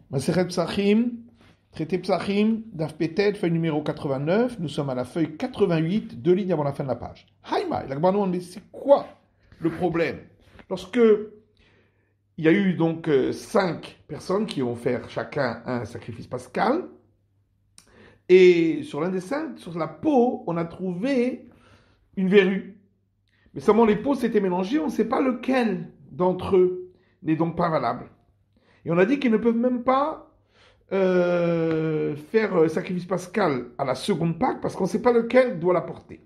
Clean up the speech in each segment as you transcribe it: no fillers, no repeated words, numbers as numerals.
Masechet Psachim, traité Psachim, Daf Petet, feuille numéro 89. Nous sommes à la feuille 88, 2 lignes avant la fin de la page. Haïma, la Gemara nous demande, mais c'est quoi le problème? Lorsque il y a eu donc 5 personnes qui ont fait chacun un sacrifice pascal, et sur l'un des 5, sur la peau, on a trouvé une verrue. Mais seulement les peaux s'étaient mélangées, on ne sait pas lequel d'entre eux n'est donc pas valable. Et on a dit qu'ils ne peuvent même pas faire sacrifice pascal à la seconde Pâque parce qu'on ne sait pas lequel doit la porter.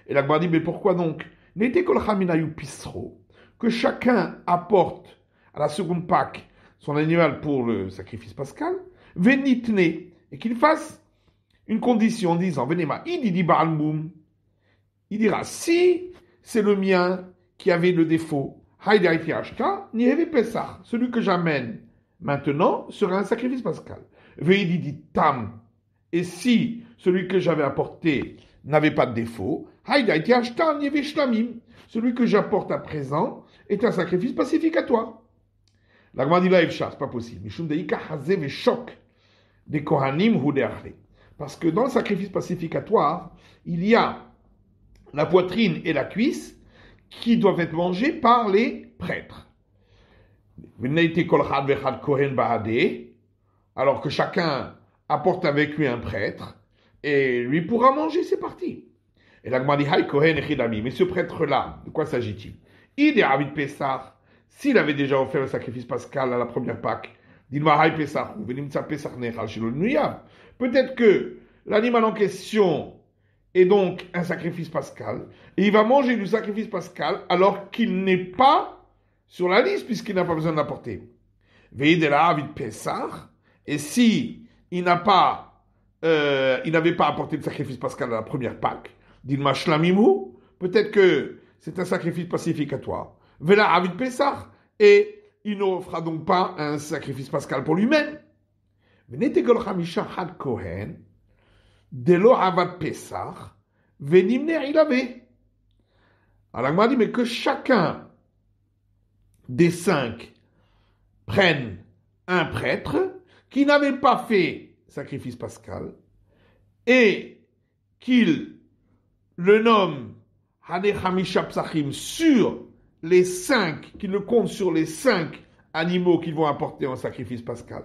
Et la Gemara dit, mais pourquoi donc n'était kol chaminayu pisro, que chacun apporte à la seconde Pâque son animal pour le sacrifice pascal, venitne, et qu'il fasse une condition en disant, venema, il dit baalmoum, il dira, si c'est le mien qui avait le défaut, haïdaïti ashta, ni hevi pesach, celui que j'amène maintenant sera un sacrifice pascal. Veidi dit tam, et si celui que j'avais apporté n'avait pas de défaut, haïdaïti ashta, ni hevi shlamim, celui que j'apporte à présent est un sacrifice pacificatoire. La Gemara dit là, c'est pas possible. Mishum deika hazeh veshok des kohanim hu de'achle. Parce que dans le sacrifice pacificatoire, il y a la poitrine et la cuisse qui doivent être mangées par les prêtres. Alors que chacun apporte avec lui un prêtre et lui pourra manger, c'est parti. Et la Gemara dit, mais ce prêtre-là, de quoi s'agit-il? Il est Avid Pessah, s'il avait déjà offert le sacrifice pascal à la première Pâque, peut-être que l'animal en question est donc un sacrifice pascal, et il va manger du sacrifice pascal alors qu'il n'est pas sur la liste, puisqu'il n'a pas besoin de l'apporter. Et si il n'avait pas apporté le sacrifice pascal à la première Pâque, peut-être que c'est un sacrifice pacificatoire. Et il n'offrira donc pas un sacrifice pascal pour lui-même. Delo avad Pesach, venimner il avait. Alors la Gemara dit, mais que chacun des 5 prenne un prêtre qui n'avait pas fait sacrifice pascal et qu'il le nomme Hane Hamisha Psachim sur les 5, qu'il le compte sur les 5 animaux qu'ils vont apporter en sacrifice pascal.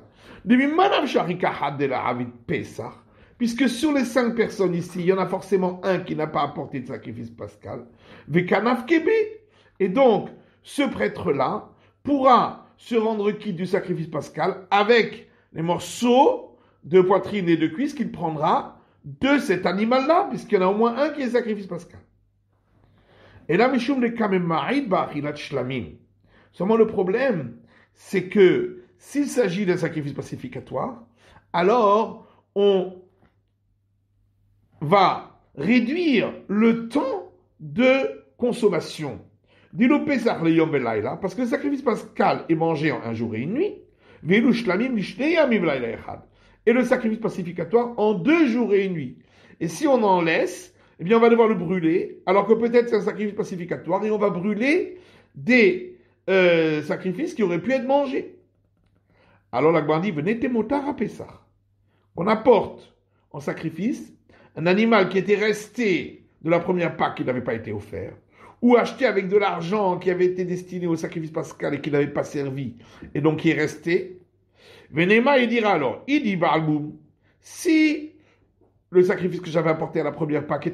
Puisque sur les 5 personnes ici, il y en a forcément un qui n'a pas apporté de sacrifice pascal. Et donc, ce prêtre-là pourra se rendre quitte du sacrifice pascal avec les morceaux de poitrine et de cuisse qu'il prendra de cet animal-là, puisqu'il y en a au moins un qui est sacrifice pascal. Et là, Mishum de Kamemaïd Bachilat Shlamim. Seulement le problème, c'est que s'il s'agit d'un sacrifice pacificatoire, alors on va réduire le temps de consommation. Dilo Pesach le Yom Velayla, parce que le sacrifice pascal est mangé en un jour et une nuit. Velu Shlamim Lishnei Yamim Velayla Echad. Et le sacrifice pacificatoire en 2 jours et une nuit. Et si on en laisse, eh bien on va devoir le brûler, alors que peut-être c'est un sacrifice pacificatoire, et on va brûler des sacrifices qui auraient pu être mangés. Alors la Gemara dit, venez témotar à Pesach. On apporte en sacrifice un animal qui était resté de la première Pâque qui n'avait pas été offert, ou acheté avec de l'argent qui avait été destiné au sacrifice pascal et qui n'avait pas servi, et donc qui est resté. Venema, il dira alors, il dit Baalboum, si le sacrifice que j'avais apporté à la première Pâque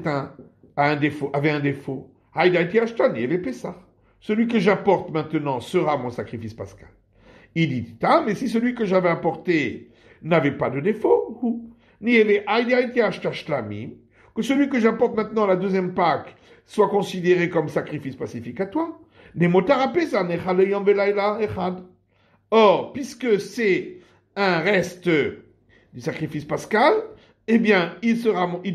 avait un défaut, Haïdaïti Ashtan, il y avait Pessah. Celui que j'apporte maintenant sera mon sacrifice pascal. Il dit, mais si celui que j'avais apporté n'avait pas de défaut, ni avait Haïdaïti Ashtashlamim, que celui que j'apporte maintenant à la deuxième Pâque soit considéré comme sacrifice pacificatoire. Or, puisque c'est un reste du sacrifice pascal, eh bien, il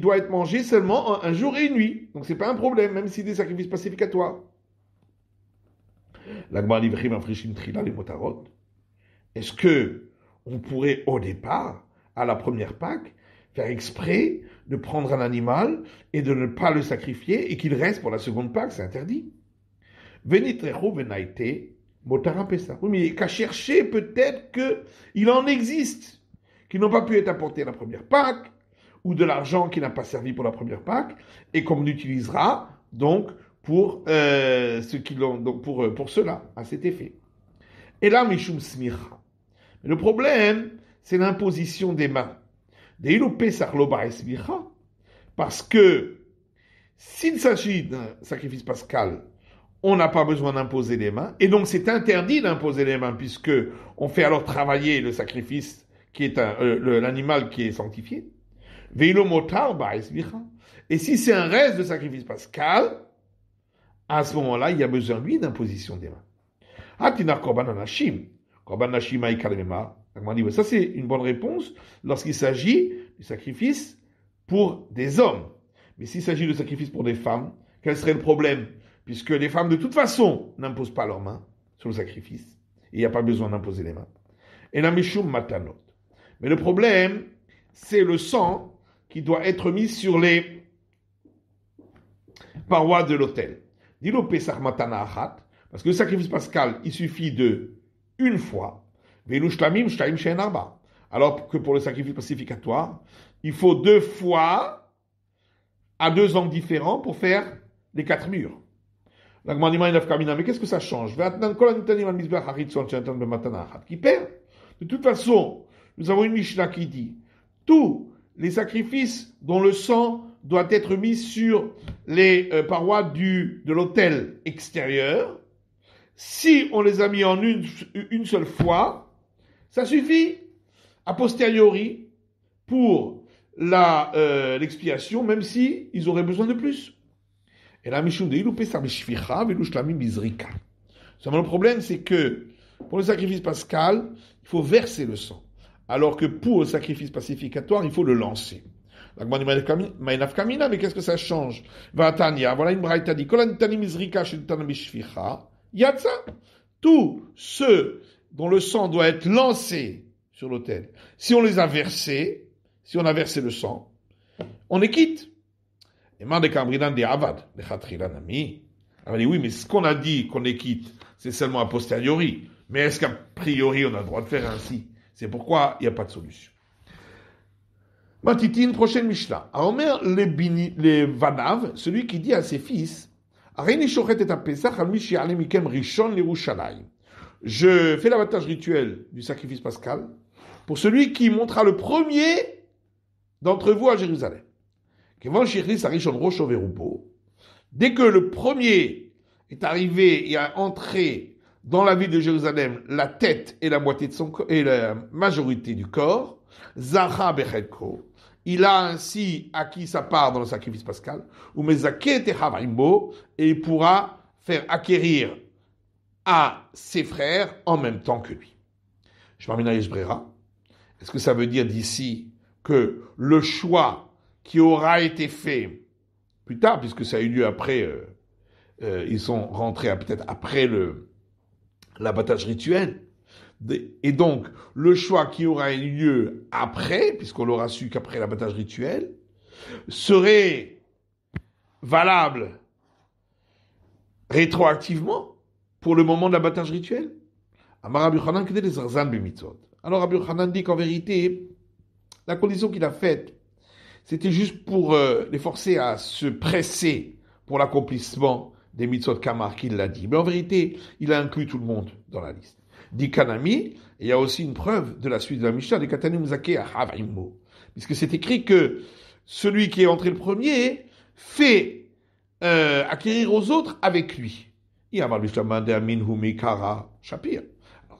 doit être mangé seulement en un jour et une nuit. Donc, c'est pas un problème, même si c'est des sacrifices pacificatoires. Est-ce que on pourrait, au départ, à la première Pâque, faire exprès de prendre un animal et de ne pas le sacrifier et qu'il reste pour la seconde Pâque? C'est interdit. Motara Pessah. Oui, mais qu'à chercher peut-être qu'il en existe, qui n'ont pas pu être apportés à la première Pâque, ou de l'argent qui n'a pas servi pour la première Pâque, et qu'on utilisera donc pour ceux qui l'ont, donc pour cela, à cet effet. Et là, Mishum Smicha. Le problème, c'est l'imposition des mains. Deilu Pesach lo ba'es smicha. Parce que s'il s'agit d'un sacrifice pascal, on n'a pas besoin d'imposer les mains, et donc c'est interdit d'imposer les mains, puisque on fait alors travailler le sacrifice qui est l'animal qui est sanctifié. Veilo motar ba'es smicha. Et si c'est un reste de sacrifice pascal, à ce moment-là, il y a besoin, lui, d'imposition des mains. Hatinar korban anashim. Korban anashim ha'ikalemema. Ça, c'est une bonne réponse lorsqu'il s'agit du sacrifice pour des hommes. Mais s'il s'agit de sacrifice pour des femmes, quel serait le problème? Puisque les femmes, de toute façon, n'imposent pas leurs mains sur le sacrifice. Et il n'y a pas besoin d'imposer les mains. Et la mishum matanot. Mais le problème, c'est le sang qui doit être mis sur les parois de l'autel. Dilo pesach matana achat. Parce que le sacrifice pascal, il suffit de une fois. Alors que pour le sacrifice pacificatoire, il faut 2 fois à 2 angles différents pour faire les 4 murs. Mais qu'est-ce que ça change? Qui perd? De toute façon, nous avons une Mishnah qui dit tous les sacrifices dont le sang doit être mis sur les parois de l'autel extérieur, si on les a mis en une seule fois, ça suffit a posteriori pour l'expiation, même si ils auraient besoin de plus. Et là, seulement le problème, c'est que pour le sacrifice pascal, il faut verser le sang, alors que pour le sacrifice pacificatoire, il faut le lancer. Mais qu'est-ce que ça change? Voilà une braïta dit Yatsa, tous ceux dont le sang doit être lancé sur l'autel, si on les a versés, si on a versé le sang, on est quitte. Et oui, mais ce qu'on a dit qu'on est quitte, c'est seulement a posteriori. Mais est-ce qu'à priori, on a le droit de faire ainsi? C'est pourquoi il n'y a pas de solution. Matitine, prochaine Mishnah. À Omer, les Vanav, celui qui dit à ses fils, je fais l'abattage rituel du sacrifice pascal pour celui qui montera le premier d'entre vous à Jérusalem. Dès que le premier est arrivé et a entré dans la ville de Jérusalem, la tête et la moitié de son corps, et la majorité du corps, Zacha Bechelko, il a ainsi acquis sa part dans le sacrifice pascal, et il pourra faire acquérir à ses frères en même temps que lui. Est-ce que ça veut dire d'ici que le choix qui aura été fait plus tard, puisque ça a eu lieu après, ils sont rentrés peut-être après l'abattage rituel, et donc le choix qui aura eu lieu après, puisqu'on l'aura su qu'après l'abattage rituel, serait valable rétroactivement pour le moment de l'abattage rituel. Alors Rabbi Yochanan dit qu'en vérité, la condition qu'il a faite, c'était juste pour les forcer à se presser pour l'accomplissement des mitzvot kamar qu'il l'a dit. Mais en vérité, il a inclus tout le monde dans la liste. Dit Kanami, et il y a aussi une preuve de la suite de la Mishnah, de Katanim Zake à Havaimo. Puisque c'est écrit que celui qui est entré le premier fait acquérir aux autres avec lui.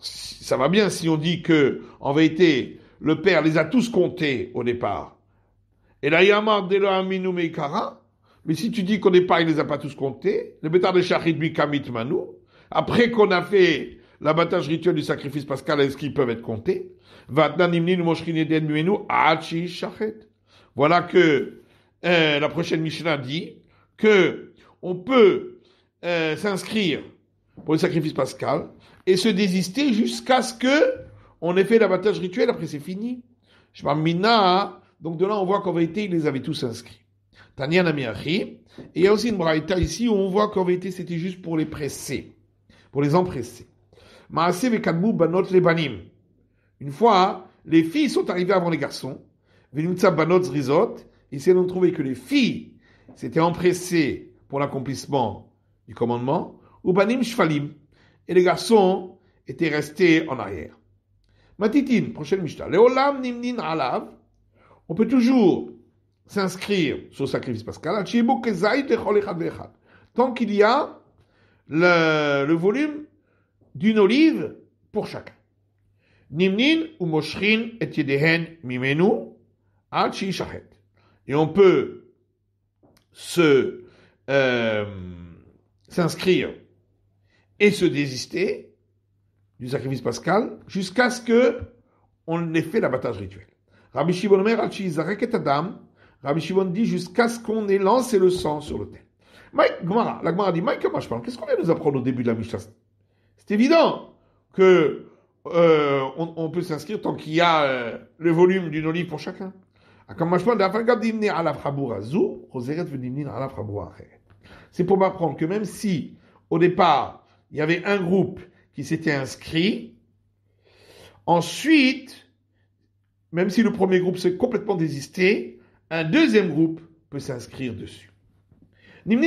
Ça va bien si on dit que, en vérité, le père les a tous comptés au départ. Et là, Yamar Delo Aminu Meikara, mais si tu dis qu'au départ, il les a pas tous comptés, le bétar de Shachid lui Kamit Manu, après qu'on a fait l'abattage rituel du sacrifice pascal, est-ce qu'ils peuvent être comptés? Voilà que la prochaine Mishnah dit que on peut s'inscrire pour le sacrifice pascal et se désister jusqu'à ce que on ait fait l'abattage rituel, après c'est fini. Je parle Mina, donc de là on voit qu'en vérité ils les avaient tous inscrits. Tania Namiachi, et il y a aussi une braïta ici où on voit qu'en vérité c'était juste pour les presser, pour les empresser. Maaseh vekadmu banot lebanim. Une fois, les filles sont arrivées avant les garçons. Venimtsa banot zrizot. Ici, on a trouvé que les filles s'étaient empressées pour l'accomplissement du commandement. Ou banim shfalim. Et les garçons étaient restés en arrière. Matitin, prochaine Mishnah. Leolam nimnin alav. On peut toujours s'inscrire sur le sacrifice pascal. Tant qu'il y a le volume d'une olive pour chacun. Nimnin ou moshrin et yedehen mimenu ad shishachet. Et on peut s'inscrire et se désister du sacrifice pascal jusqu'à ce que on ait fait l'abattage rituel. Rabbi Shimon Omer al shizarek et adam. Rabbi Shimon dit jusqu'à ce qu'on ait lancé le sang sur l'autel. La Gemara dit, qu'est-ce qu'on vient nous apprendre au début de la Mishnah? C'est évident que on peut s'inscrire tant qu'il y a le volume d'une olive pour chacun. C'est pour m'apprendre que même si, au départ, il y avait un groupe qui s'était inscrit, ensuite, même si le premier groupe s'est complètement désisté, un deuxième groupe peut s'inscrire dessus. Donc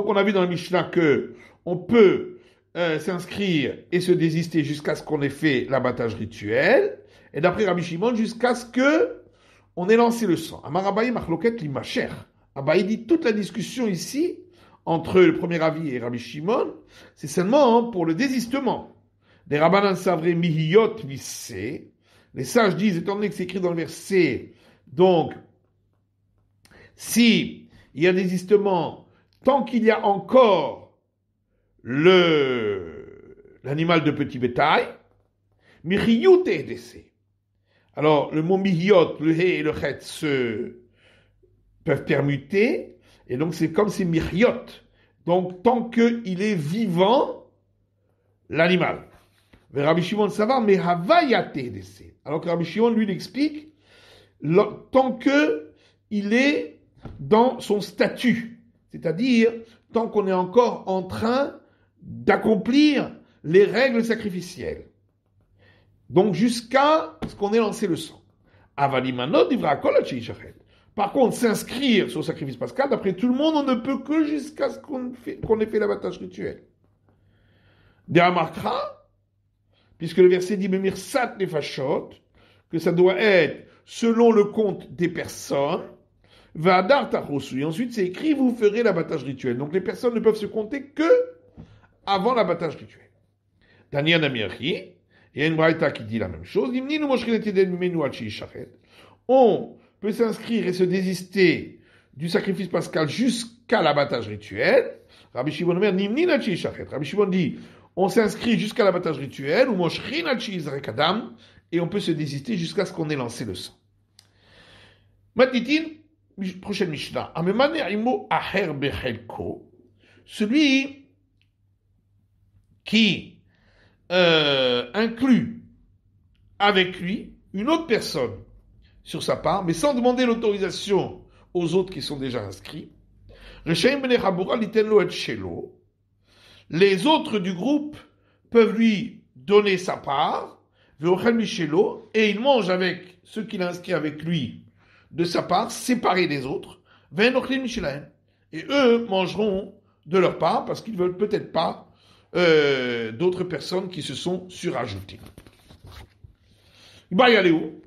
on a vu dans le Mishnah que on peut s'inscrire et se désister jusqu'à ce qu'on ait fait l'abattage rituel, et d'après Rabbi Shimon, jusqu'à ce que on ait lancé le sang. Amarabaï machloket limacher. Abaï dit toute la discussion ici entre le premier avis et Rabbi Shimon, c'est seulement pour le désistement. Des rabbanan savré mihiyot vissé. Les sages disent, étant donné que c'est écrit dans le verset, donc si il y a désistement, tant qu'il y a encore l'animal de petit bétail, mihiyot est décès. Alors, le mot mihiyot, le he et le chet peuvent permuter, et donc c'est comme c'est mihiyot. Donc, tant qu'il est vivant, l'animal. Rabbi Shimon savar, mais havayate décès. Alors que Rabbi Shimon, lui, l'explique, tant qu'il est dans son statut, c'est-à-dire tant qu'on est encore en train d'accomplir les règles sacrificielles. Donc jusqu'à ce qu'on ait lancé le sang. Par contre, s'inscrire sur le sacrifice pascal, d'après tout le monde, on ne peut que jusqu'à ce qu'on ait fait l'abattage rituel. De'amarkra, puisque le verset dit Mirsat nefashot, que ça doit être selon le compte des personnes, Vadar tachosu. Et ensuite, c'est écrit, vous ferez l'abattage rituel. Donc les personnes ne peuvent se compter que avant l'abattage rituel. Daniel Amirchi, il y a une braïta qui dit la même chose. On peut s'inscrire et se désister du sacrifice pascal jusqu'à l'abattage rituel. Rabbi Shimon Omer, Nimni Nachi Shachet. Rabbi Shimon dit, on s'inscrit jusqu'à l'abattage rituel, ou Moshri Nachi Izrek Adam, et on peut se désister jusqu'à ce qu'on ait lancé le sang. Matitin, prochaine Mishnah. Amemane Aimo Aher Bechelko. Celui qui inclut avec lui une autre personne sur sa part, mais sans demander l'autorisation aux autres qui sont déjà inscrits. Les autres du groupe peuvent lui donner sa part, et il mange avec ceux qu'il a inscrits avec lui de sa part, séparés des autres, et eux mangeront de leur part parce qu'ils ne veulent peut-être pas d'autres personnes qui se sont surajoutées. Il va y aller où?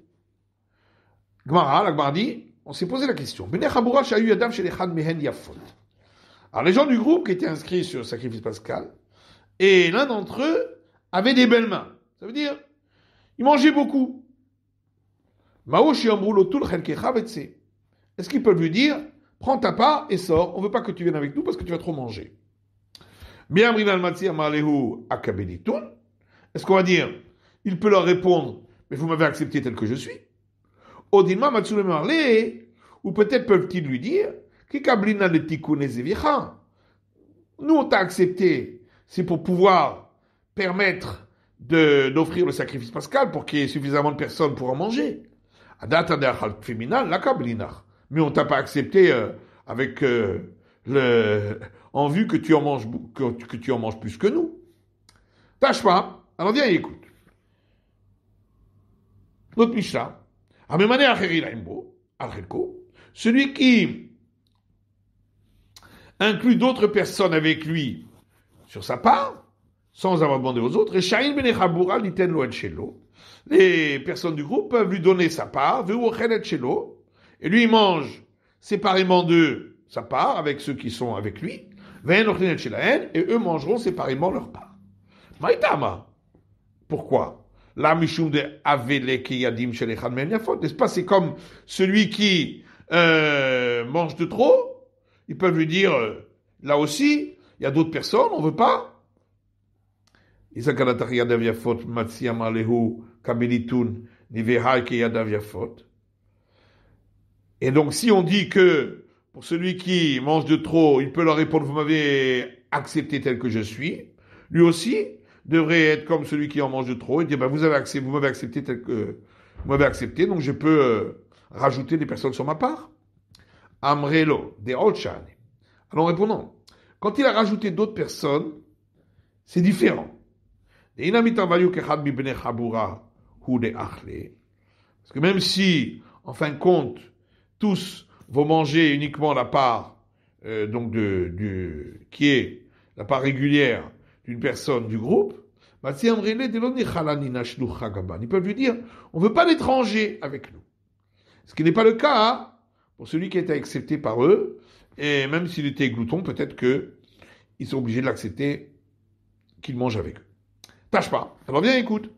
La Gemara dit, on s'est posé la question. Alors les gens du groupe qui étaient inscrits sur le sacrifice pascal, et l'un d'entre eux avait des belles mains. Ça veut dire, il mangeait beaucoup. Est-ce qu'ils peuvent lui dire, prends ta part et sors, on ne veut pas que tu viennes avec nous parce que tu vas trop manger. Est-ce qu'on va dire, il peut leur répondre, mais vous m'avez accepté tel que je suis? Ou peut-être peuvent-ils lui dire, nous on t'a accepté, c'est pour pouvoir permettre d'offrir le sacrifice pascal pour qu'il y ait suffisamment de personnes pour en manger. Mais on t'a pas accepté avec en vue que tu en manges, que tu en manges plus que nous. Tâche pas. Alors viens et écoute. Notre Mishnah. Amemane acheri laimbo, alchelko. Celui qui inclut d'autres personnes avec lui sur sa part, sans avoir demandé aux autres, les personnes du groupe peuvent lui donner sa part, et lui il mange séparément d'eux sa part avec ceux qui sont avec lui, et eux mangeront séparément leur part. Maïtama. Pourquoi? La mishum de avele keyadim shelechad men yafot. N'est-ce pas, c'est comme celui qui mange de trop. Ils peuvent lui dire, là aussi, il y a d'autres personnes, on veut pas. Et donc, si on dit que pour celui qui mange de trop, il peut leur répondre, vous m'avez accepté tel que je suis, lui aussi devrait être comme celui qui en mange de trop et dire, ben, vous m'avez accepté tel que vous m'avez accepté, donc je peux rajouter des personnes sur ma part. Amrelo, des Olchan. Alors répondons, quand il a rajouté d'autres personnes, c'est différent. Parce que même si, en fin de compte, tous vont manger uniquement la part qui est la part régulière d'une personne du groupe, ils peuvent lui dire, on ne veut pas d'étrangers avec nous. Ce qui n'est pas le cas pour celui qui a été accepté par eux, et même s'il était glouton, peut-être qu'ils sont obligés de l'accepter, qu'il mange avec eux. Tâche pas. Alors viens, écoute.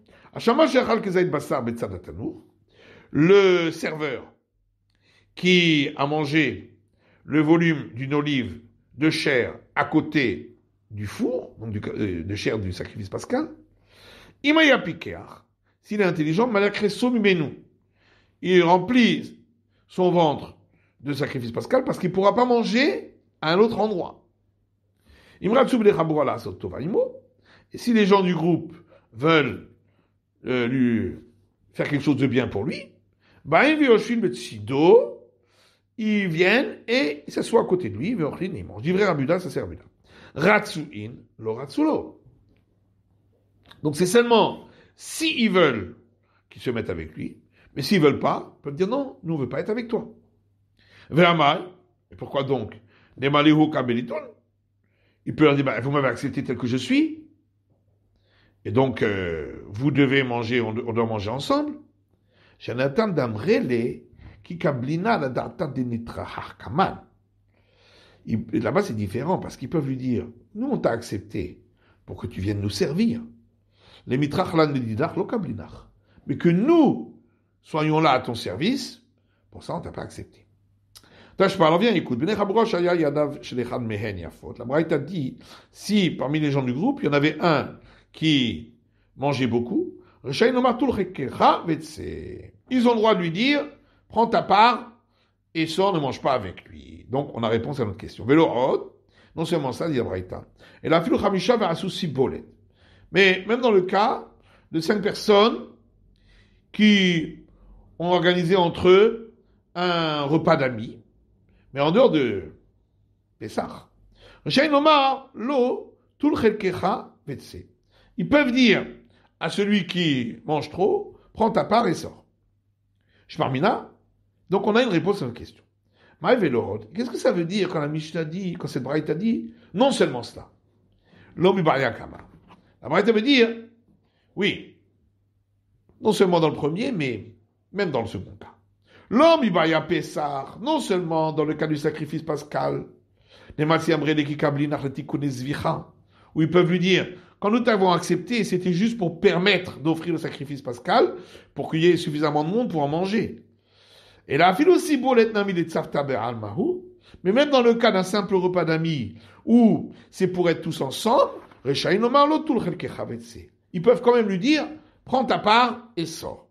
Le serveur qui a mangé le volume d'une olive de chair à côté du four, donc de chair du sacrifice pascal, Imaya Pikear, s'il est intelligent, il remplit son ventre de sacrifice pascal parce qu'il ne pourra pas manger à un autre endroit. Et si les gens du groupe veulent lui faire quelque chose de bien pour lui, ils viennent et ils s'assoient à côté de lui, ils mangent. Divrei Rabuda, ça c'est Rabuda. Ratsuin, lo ratsulo. Donc c'est seulement si ils veulent qu'ils se mettent avec lui, mais s'ils veulent pas, ils peuvent dire non, nous on veut pas être avec toi. Ve'amai, et pourquoi donc? Nemalihu kabeliton. Il peut leur dire, vous m'avez accepté tel que je suis, et donc vous devez manger, on doit manger ensemble. Shanatan damrele ki kablina la data de nitrahar kaman. Là-bas c'est différent parce qu'ils peuvent lui dire, nous on t'a accepté pour que tu viennes nous servir. Les mitrach lan nedidach lo kablinach. Mais que nous soyons là à ton service, pour ça on t'a pas accepté. Je parle, viens, écoute. La Braïta dit, si parmi les gens du groupe, il y en avait un qui mangeait beaucoup, ils ont le droit de lui dire, prends ta part et sors, ne mange pas avec lui. Donc, on a réponse à notre question. Non seulement ça, dit la Braïta. Et la philo Hamisha va associer bolet. Mais même dans le cas de 5 personnes qui ont organisé entre eux un repas d'amis, mais en dehors de Pessah. Ils peuvent dire à celui qui mange trop, prends ta part et sors. Shmarmina. Donc on a une réponse à notre question. Qu'est-ce que ça veut dire quand la Mishnah dit, quand cette Braïta dit, non seulement cela. La Braïta veut dire, oui, non seulement dans le premier, mais même dans le second cas. L'homme Ibaya Pessah, non seulement dans le cas du sacrifice pascal, où ils peuvent lui dire, quand nous t'avons accepté, c'était juste pour permettre d'offrir le sacrifice pascal, pour qu'il y ait suffisamment de monde pour en manger. Et la file aussi mais même dans le cas d'un simple repas d'amis, où c'est pour être tous ensemble, ils peuvent quand même lui dire, prends ta part et sors.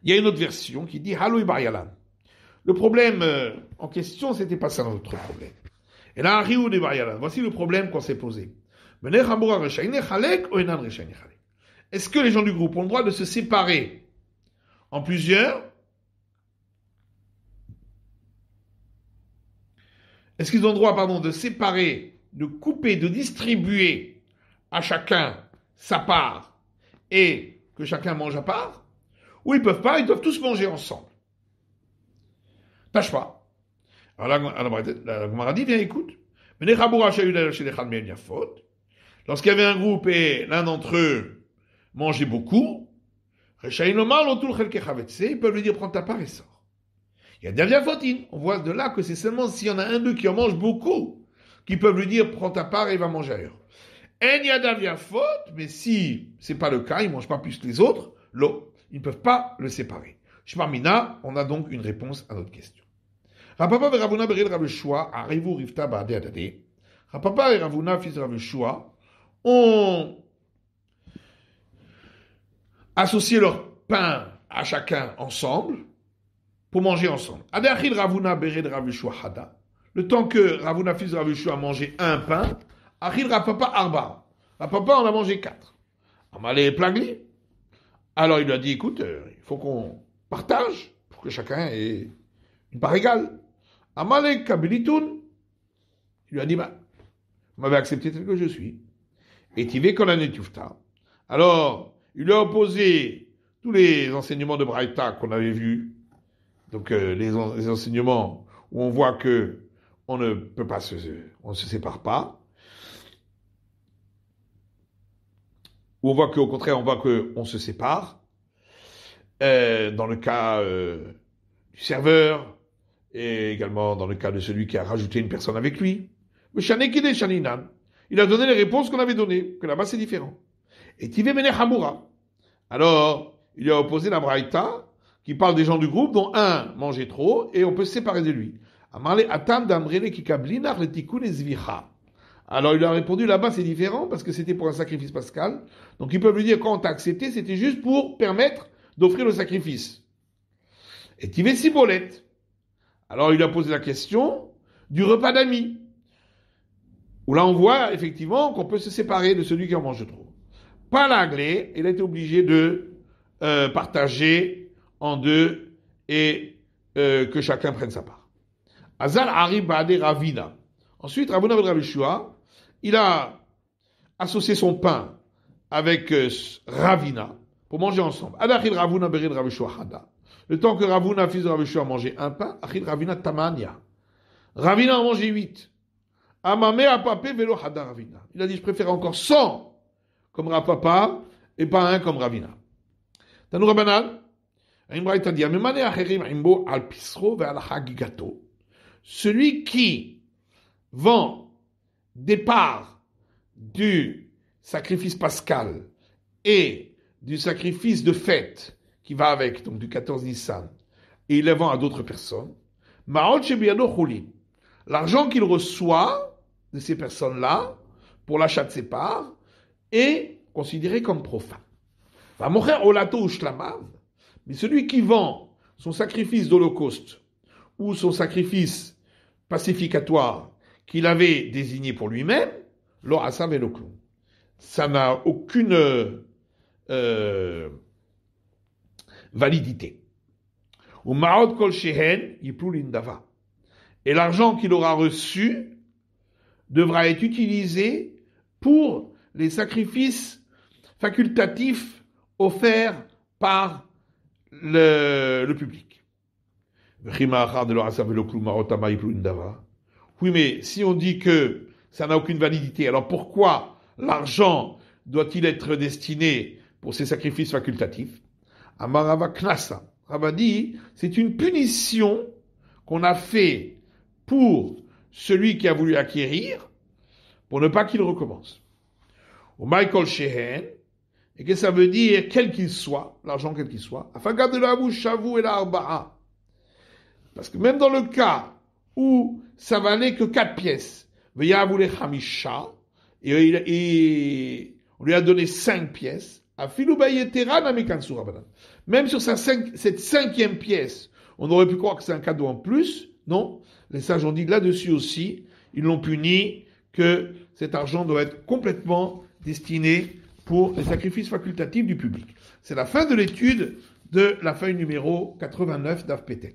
Il y a une autre version qui dit Halo Ibaryalan. Le problème en question, c'était pas ça notre problème. Et là, Riou Ibaryalan. Voici le problème qu'on s'est posé. Est-ce que les gens du groupe ont le droit de se séparer en plusieurs est-ce qu'ils ont le droit, de séparer, de couper, de distribuer à chacun sa part et que chacun mange à part? Ou ils peuvent pas, ils doivent tous manger ensemble. Tâche pas. Alors la Gemara dit, viens, écoute. Lorsqu'il y avait un groupe et l'un d'entre eux mangeait beaucoup, ils peuvent lui dire, prends ta part et sors. Il y a Davia Fotine. On voit de là que c'est seulement s'il y en a un d'eux qui en mange beaucoup, qu'ils peuvent lui dire, prends ta part et va manger ailleurs. Il y a Davia Faute, mais si c'est pas le cas, ils ne mangent pas plus que les autres, ils ne peuvent pas le séparer. Shmarmina, on a donc une réponse à notre question. Rapapa et Ravuna Bered Rav Shua, Arivu Rivta Baade Adade. Rapapa et Ravuna, fils de Rav Shua, ont associé leur pain à chacun ensemble pour manger ensemble. Adachid Ravuna Bered Rav Shua Hada. Le temps que Ravuna, fils de Rav Shua, a mangé un pain, Achid Rapapa Arba. Rapapa en a mangé 4. Amalé Plagli. Alors il lui a dit, écoute, il faut qu'on partage pour que chacun ait une part égale. Amalek Kabilitoun, il lui a dit, vous m'avez accepté tel que je suis. Et Tivé Kolanetufta. Alors, il lui a opposé tous les enseignements de Braïta qu'on avait vus. Donc, les enseignements où on voit que on ne peut pas on ne se sépare pas. Où on voit qu'au contraire, on voit qu'on se sépare. Dans le cas du serveur, et également dans le cas de celui qui a rajouté une personne avec lui. Il a donné les réponses qu'on avait données, que là-bas c'est différent. Et Tivé Mene Hamura. Alors, il lui a opposé la Braïta, qui parle des gens du groupe, dont un mangeait trop, et on peut se séparer de lui. Alors il a répondu, là-bas c'est différent, parce que c'était pour un sacrifice pascal. Donc ils peuvent lui dire, quand on t'a accepté, c'était juste pour permettre d'offrir le sacrifice. Et Tivé Sibolette. Alors il a posé la question du repas d'amis, où là on voit effectivement qu'on peut se séparer de celui qui en mange trop. Pas l'anglais, il a été obligé de partager en deux et que chacun prenne sa part. Azal Ari Baade Ravina. Ensuite, Rabuna Ben Rav Shua, il a associé son pain avec Ravina pour manger ensemble. Adachid Ravuna Bered Rav Shua Hada. Le temps que Ravuna, fils de Rav Shua, a mangé un pain, Achid Ravina Tamania. Ravina a mangé 8. Amame Apapé Velo Hada Ravina. Il a dit, je préfère encore 100 comme Rapapa et pas un comme Ravina. Tanou Rabanan, Imbraïta dit, Amemane Acherim Imbo al Pisro ve al Hagigato. Celui qui vend des parts du sacrifice pascal et du sacrifice de fête qui va avec, donc du 14 Nissan, et il les vend à d'autres personnes, l'argent qu'il reçoit de ces personnes-là pour l'achat de ses parts est considéré comme profane. Mais celui qui vend son sacrifice d'Holocauste ou son sacrifice pacificatoire qu'il avait désigné pour lui-même, ça n'a aucune validité. Et l'argent qu'il aura reçu devra être utilisé pour les sacrifices facultatifs offerts par le public. Oui, mais si on dit que ça n'a aucune validité, alors pourquoi l'argent doit-il être destiné pour ces sacrifices facultatifs? Amarava Knasa. Rava dit, c'est une punition qu'on a fait pour celui qui a voulu acquérir, pour ne pas qu'il recommence. Au Michael Shehen, et que ça veut dire quel qu'il soit, l'argent quel qu'il soit, afin de la bouche, shavu et la arba'a. Parce que même dans le cas où ça valait que 4 pièces, veya voulait hamisha, et on lui a donné 5 pièces, même sur cette 5e pièce, on aurait pu croire que c'est un cadeau en plus. Non, les sages ont dit là-dessus aussi, ils l'ont puni, que cet argent doit être complètement destiné pour les sacrifices facultatifs du public. C'est la fin de l'étude de la feuille numéro 89 d'Avpetet.